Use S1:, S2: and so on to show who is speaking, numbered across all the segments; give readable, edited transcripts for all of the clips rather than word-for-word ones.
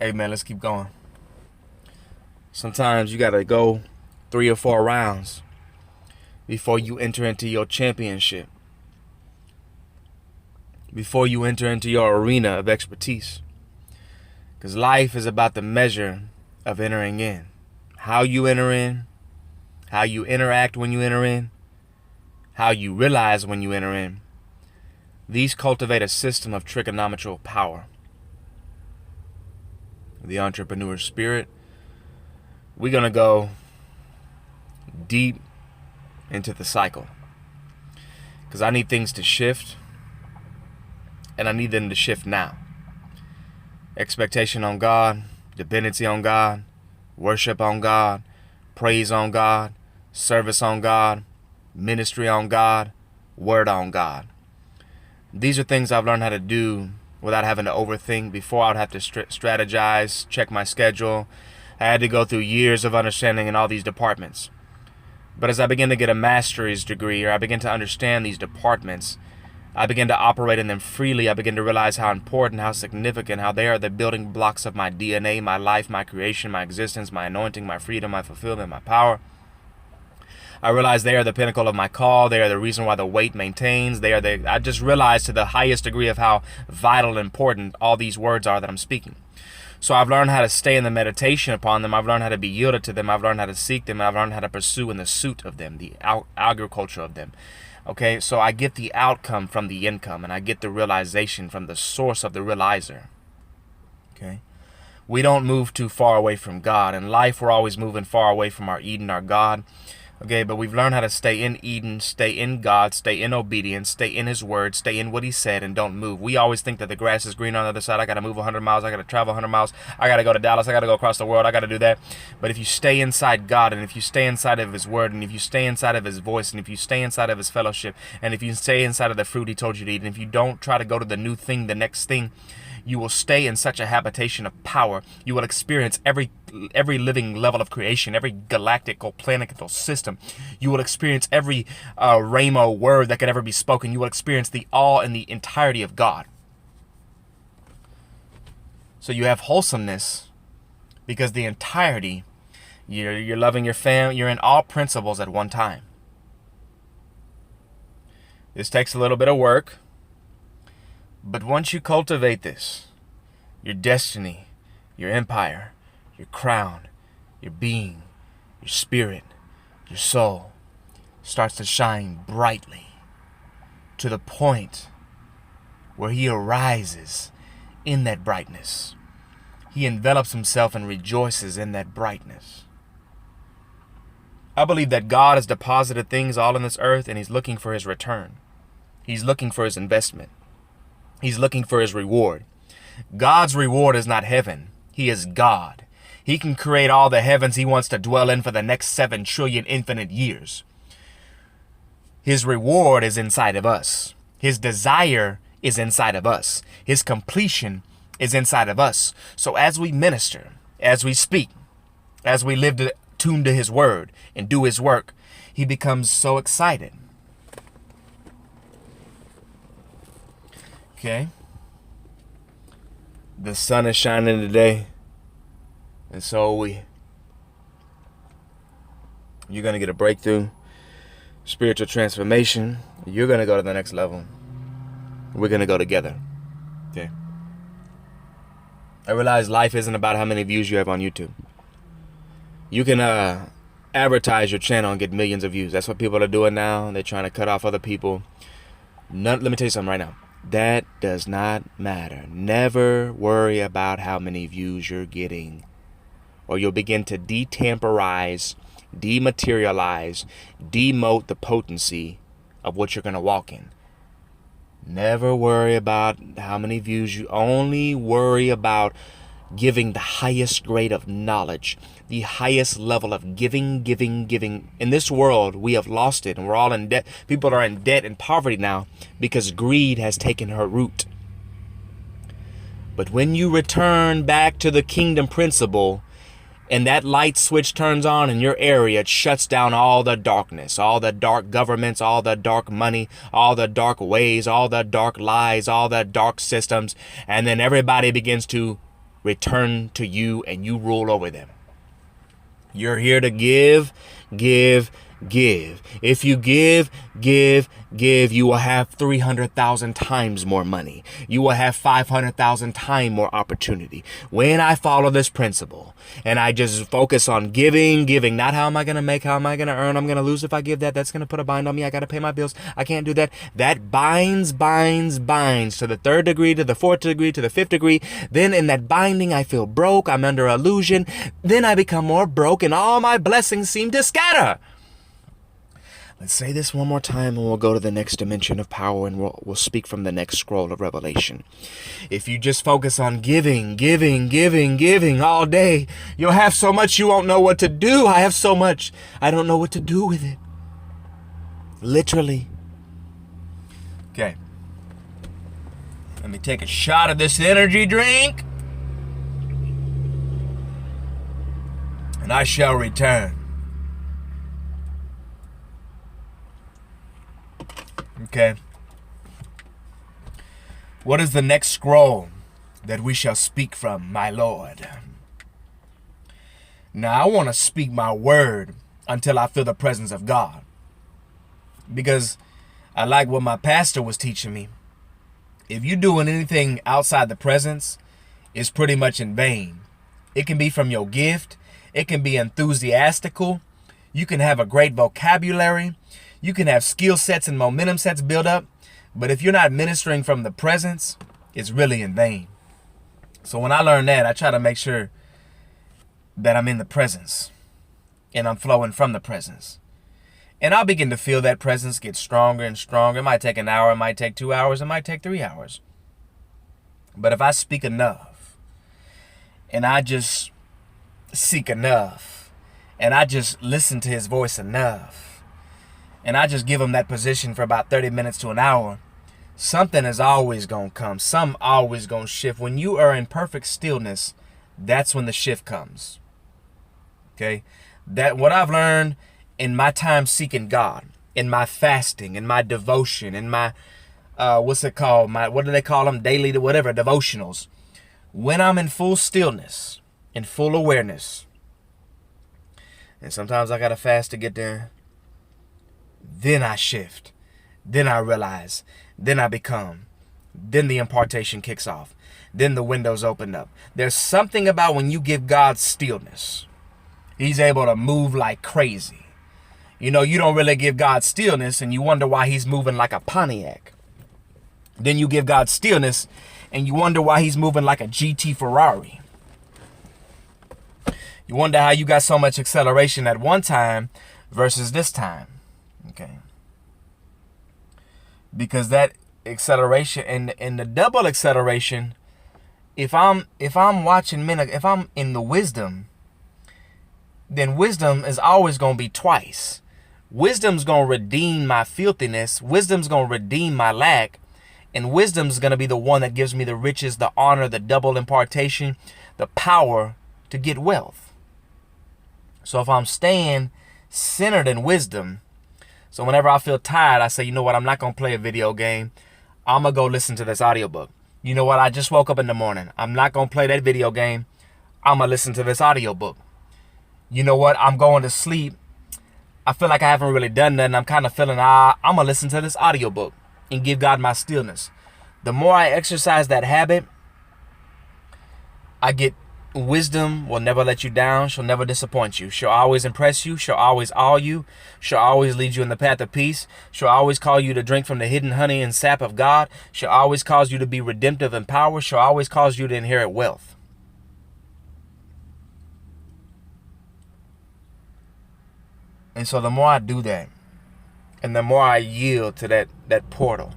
S1: Hey man, let's keep going. Sometimes you gotta go 3 or 4 rounds before you enter into your championship, before you enter into your arena of expertise. Because life is about the measure of entering in. How you enter in, how you interact when you enter in, how you realize when you enter in. These cultivate a system of trigonometrical power. The entrepreneur spirit, we're going to go deep into the cycle. Because I need things to shift, and I need them to shift now. Expectation on God, dependency on God, worship on God, praise on God, service on God, ministry on God, word on God. These are things I've learned how to do without having to overthink. Before, I would have to strategize, check my schedule. I had to go through years of understanding in all these departments. But as I begin to get a master's degree, or I begin to understand these departments, I begin to operate in them freely. I begin to realize how important, how significant, how they are the building blocks of my DNA, my life, my creation, my existence, my anointing, my freedom, my fulfillment, my power. I realize they are the pinnacle of my call. They are the reason why the weight maintains. I just realized to the highest degree of how vital and important all these words are that I'm speaking. So I've learned how to stay in the meditation upon them. I've learned how to be yielded to them. I've learned how to seek them. I've learned how to pursue in the suit of them, the agriculture of them. Okay, so I get the outcome from the income, and I get the realization from the source of the realizer. Okay. We don't move too far away from God. In life, we're always moving far away from our Eden, our God. Okay, but we've learned how to stay in Eden, stay in God, stay in obedience, stay in His word, stay in what He said, and don't move. We always think that the grass is green on the other side. I got to move 100 miles. I got to travel 100 miles. I got to go to Dallas. I got to go across the world. I got to do that. But if you stay inside God, and if you stay inside of His word, and if you stay inside of His voice, and if you stay inside of His fellowship, and if you stay inside of the fruit He told you to eat, and if you don't try to go to the new thing, the next thing, you will stay in such a habitation of power. You will experience every living level of creation, every galactical, planetical system. You will experience every rhema word that could ever be spoken. You will experience the awe and the entirety of God. So you have wholesomeness because the entirety, you're loving your family, you're in all principles at one time. This takes a little bit of work. But once you cultivate this, your destiny, your empire, your crown, your being, your spirit, your soul starts to shine brightly to the point where He arises in that brightness. He envelops Himself and rejoices in that brightness. I believe that God has deposited things all in this earth, and He's looking for His return. He's looking for His investment. He's looking for His reward. God's reward is not heaven. He is God. He can create all the heavens He wants to dwell in for the next 7 trillion infinite years. His reward is inside of us. His desire is inside of us. His completion is inside of us. So as we minister, as we speak, as we live tuned to His word and do His work, He becomes so excited. Okay. The sun is shining today, and so are we. You're going to get a breakthrough, spiritual transformation. You're going to go to the next level. We're going to go together. Okay. I realize life isn't about how many views you have on YouTube. You can advertise your channel and get millions of views. That's what people are doing now. They're trying to cut off other people. Let me tell you something right now. That does not matter. Never worry about how many views you're getting, or you'll begin to detemporize, dematerialize, demote the potency of what you're going to walk in. Never worry about how many views. You only worry about giving the highest grade of knowledge, the highest level of giving. In this world, we have lost it, and we're all in debt. People are in debt and poverty now because greed has taken her root. But when you return back to the kingdom principle, and that light switch turns on in your area, it shuts down all the darkness, all the dark governments, all the dark money, all the dark ways, all the dark lies, all the dark systems, and then everybody begins to return to you and you rule over them. You're here to give, give, give. If you give, you will have 300,000 times more money. You will have 500,000 times more opportunity. When I follow this principle and I just focus on giving, not how am I going to make, how am I going to earn, I'm going to lose if I give that, that's going to put a bind on me, I got to pay my bills, I can't do that. That binds to the third degree, to the fourth degree, to the fifth degree. Then in that binding, I feel broke, I'm under illusion. Then I become more broke and all my blessings seem to scatter. Let's say this one more time and we'll go to the next dimension of power and we'll speak from the next scroll of Revelation. If you just focus on giving all day, you'll have so much you won't know what to do. I have so much, I don't know what to do with it. Literally. Okay. Let me take a shot of this energy drink. And I shall return. Okay. What is the next scroll that we shall speak from, my Lord? Now, I want to speak my word until I feel the presence of God. Because I like what my pastor was teaching me. If you're doing anything outside the presence, it's pretty much in vain. It can be from your gift. It can be enthusiastical. You can have a great vocabulary. You can have skill sets and momentum sets built up, but if you're not ministering from the presence, it's really in vain. So when I learn that, I try to make sure that I'm in the presence and I'm flowing from the presence. And I'll begin to feel that presence get stronger and stronger. It might take an hour, it might take 2 hours, it might take 3 hours. But if I speak enough and I just seek enough and I just listen to his voice enough, and I just give them that position for about 30 minutes to an hour, something is always going to come. Some always going to shift. When you are in perfect stillness, that's when the shift comes. Okay? That what I've learned in my time seeking God, in my fasting, in my devotion, in my, what's it called? What do they call them? Daily, whatever, devotionals. When I'm in full stillness, in full awareness, and sometimes I got to fast to get there, then I shift, then I realize, then I become, then the impartation kicks off, then the windows open up. There's something about when you give God stillness, he's able to move like crazy. You know, you don't really give God stillness and you wonder why he's moving like a Pontiac. Then you give God stillness and you wonder why he's moving like a GT Ferrari. You wonder how you got so much acceleration at one time versus this time. Okay. Because that acceleration and the double acceleration, if I'm watching men, if I'm in the wisdom, then wisdom is always going to be twice. Wisdom's going to redeem my filthiness. Wisdom's going to redeem my lack. And wisdom's going to be the one that gives me the riches, the honor, the double impartation, the power to get wealth. So if I'm staying centered in wisdom, so whenever I feel tired, I say, you know what, I'm not going to play a video game. I'm going to go listen to this audiobook. You know what, I just woke up in the morning. I'm not going to play that video game. I'm going to listen to this audiobook. You know what, I'm going to sleep. I feel like I haven't really done nothing. I'm kind of feeling, I'm going to listen to this audiobook and give God my stillness. The more I exercise that habit, I get wisdom will never let you down. She'll never disappoint you. She'll always impress you. She'll always awe you. She'll always lead you in the path of peace. She'll always call you to drink from the hidden honey and sap of God. She'll always cause you to be redemptive in power. She'll always cause you to inherit wealth. And so the more I do that, and the more I yield to that portal,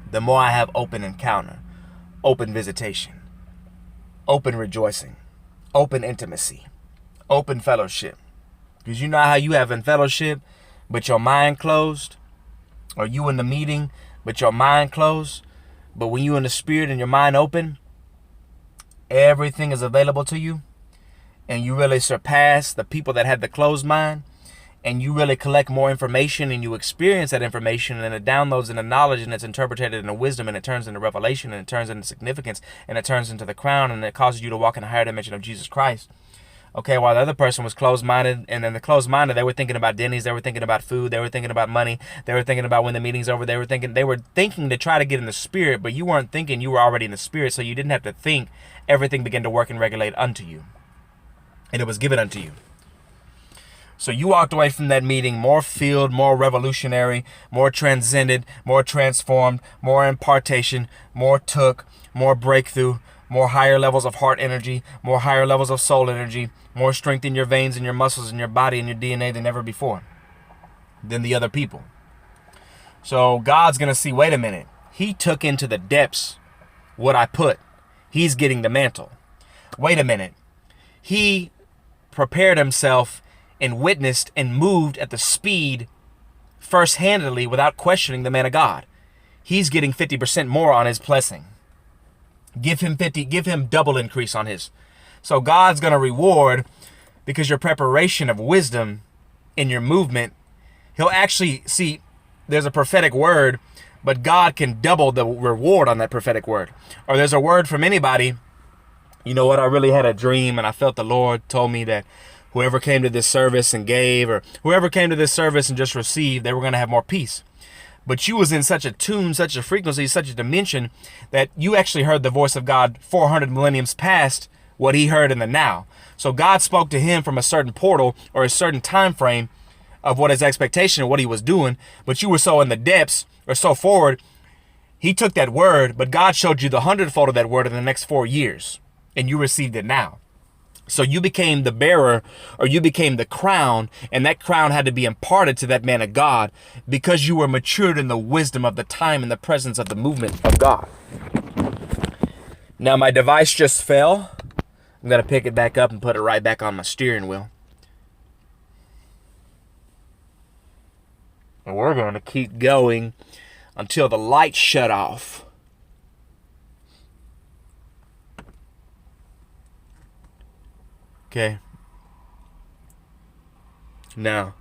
S1: the more I have open encounter, open visitation, open rejoicing, open intimacy, open fellowship. Because you know how you have in fellowship, but your mind closed? Or you in the meeting, but your mind closed? But when you in the spirit and your mind open, everything is available to you. And you really surpass the people that had the closed mind. and you really collect more information and you experience that information and it downloads into knowledge and it's interpreted into wisdom and it turns into revelation and it turns into significance and it turns into the crown and it causes you to walk in a higher dimension of Jesus Christ. Okay, while the other person was closed-minded, and then the closed-minded, they were thinking about Denny's, they were thinking about food, they were thinking about money, they were thinking about when the meeting's over, they were thinking to try to get in the spirit, but you weren't thinking, you were already in the spirit, so you didn't have to think. Everything began to work and regulate unto you, and it was given unto you. So you walked away from that meeting more filled, more revolutionary, more transcended, more transformed, more impartation, more took, more breakthrough, more higher levels of heart energy, more higher levels of soul energy, more strength in your veins and your muscles and your body and your DNA than ever before, than the other people. So God's going to see, wait a minute, he took into the depths what I put. He's getting the mantle. Wait a minute. He prepared himself and witnessed and moved at the speed first-handedly without questioning the man of God. He's getting 50% more on his blessing. Give him double increase on his. So God's going to reward, because your preparation of wisdom in your movement, he'll actually see there's a prophetic word, but God can double the reward on that prophetic word. Or there's a word from anybody. You know what? I really had a dream and I felt the Lord told me that whoever came to this service and gave, or whoever came to this service and just received, they were going to have more peace. But you was in such a tune, such a frequency, such a dimension that you actually heard the voice of God 400 millenniums past what he heard in the now. So God spoke to him from a certain portal or a certain time frame of what his expectation of what he was doing. But you were so in the depths or so forward, he took that word, but God showed you the 100-fold of that word in the next 4 years, and you received it now. So you became the bearer, or you became the crown, and that crown had to be imparted to that man of God because you were matured in the wisdom of the time and the presence of the movement of God. Now my device just fell. I'm going to pick it back up and put it right back on my steering wheel. And we're going to keep going until the lights shut off. Okay. Now,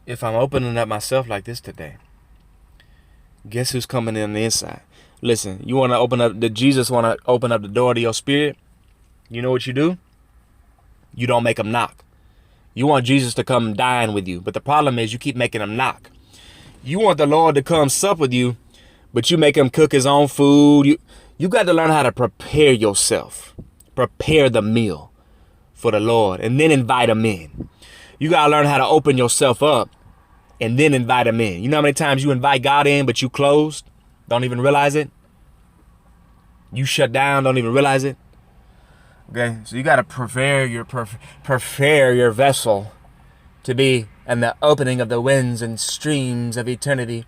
S1: if I'm opening up myself like this today, guess who's coming in on the inside? Listen, you want to open up, did Jesus want to open up the door to your spirit? You know what you do? You don't make him knock. You want Jesus to come dine with you, but the problem is you keep making him knock. You want the Lord to come sup with you, but you make him cook his own food. You got to learn how to prepare yourself. Prepare the meal for the Lord and then invite him in. You got to learn how to open yourself up and then invite him in. You know how many times you invite God in, but you closed? Don't even realize it. You shut down, don't even realize it. Okay, so you got to prepare your vessel to be in the opening of the winds and streams of eternity.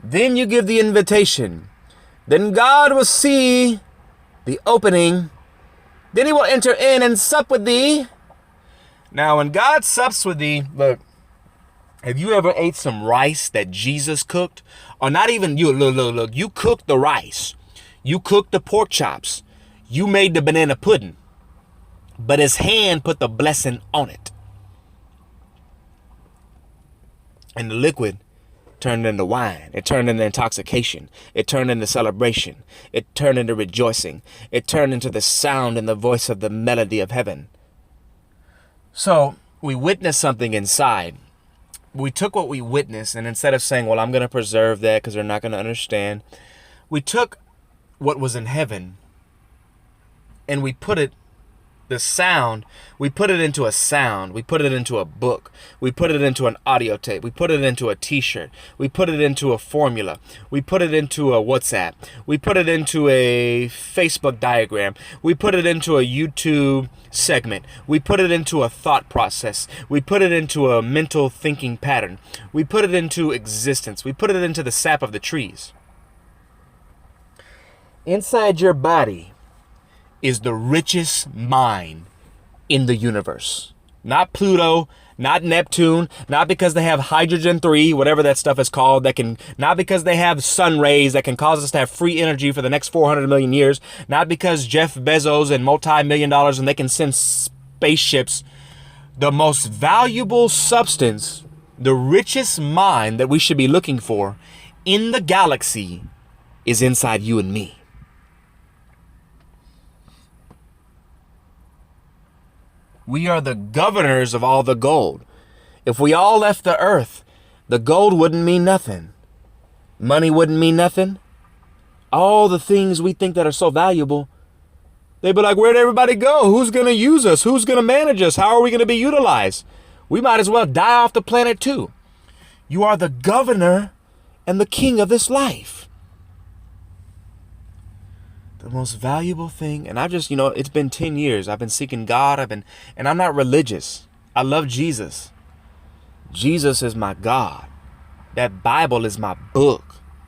S1: Then you give the invitation. Then God will see the opening. Then he will enter in and sup with thee. Now, when God sups with thee, look, have you ever ate some rice that Jesus cooked? Or not even you, look, you cooked the rice. You cooked the pork chops. You made the banana pudding. But his hand put the blessing on it. And the liquid turned into wine. It turned into intoxication. It turned into celebration. It turned into rejoicing. It turned into the sound and the voice of the melody of heaven. So we witnessed something inside. We took what we witnessed, and instead of saying, well, I'm going to preserve that because they're not going to understand, we took what was in heaven and we put it, the sound, we put it into a sound. We put it into a book. We put it into an audio tape. We put it into a t-shirt. We put it into a formula. We put it into a WhatsApp. We put it into a Facebook diagram. We put it into a YouTube segment. We put it into a thought process. We put it into a mental thinking pattern. We put it into existence. We put it into the sap of the trees. Inside your body is the richest mine in the universe. Not Pluto, not Neptune, not because they have hydrogen 3, whatever that stuff is called, not because they have sun rays that can cause us to have free energy for the next 400 million years, not because Jeff Bezos and multi-million dollars and they can send spaceships The most valuable substance, the richest mine that we should be looking for in the galaxy is inside you and me. We are the governors of all the gold. If we all left the earth, the gold wouldn't mean nothing. Money wouldn't mean nothing. All the things we think that are so valuable, they'd be like, where'd everybody go? Who's going to use us? Who's going to manage us? How are we going to be utilized? We might as well die off the planet too. You are the governor and the king of this life. The most valuable thing, and I just, it's been 10 years. I've been seeking God. And I'm not religious. I love Jesus. Jesus is my God. That Bible is my book.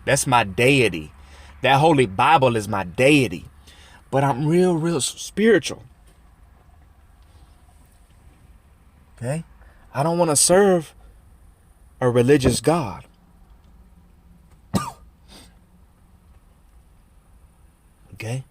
S1: That's my deity. That Holy Bible is my deity. But I'm real spiritual. Okay? I don't want to serve a religious God. Okay?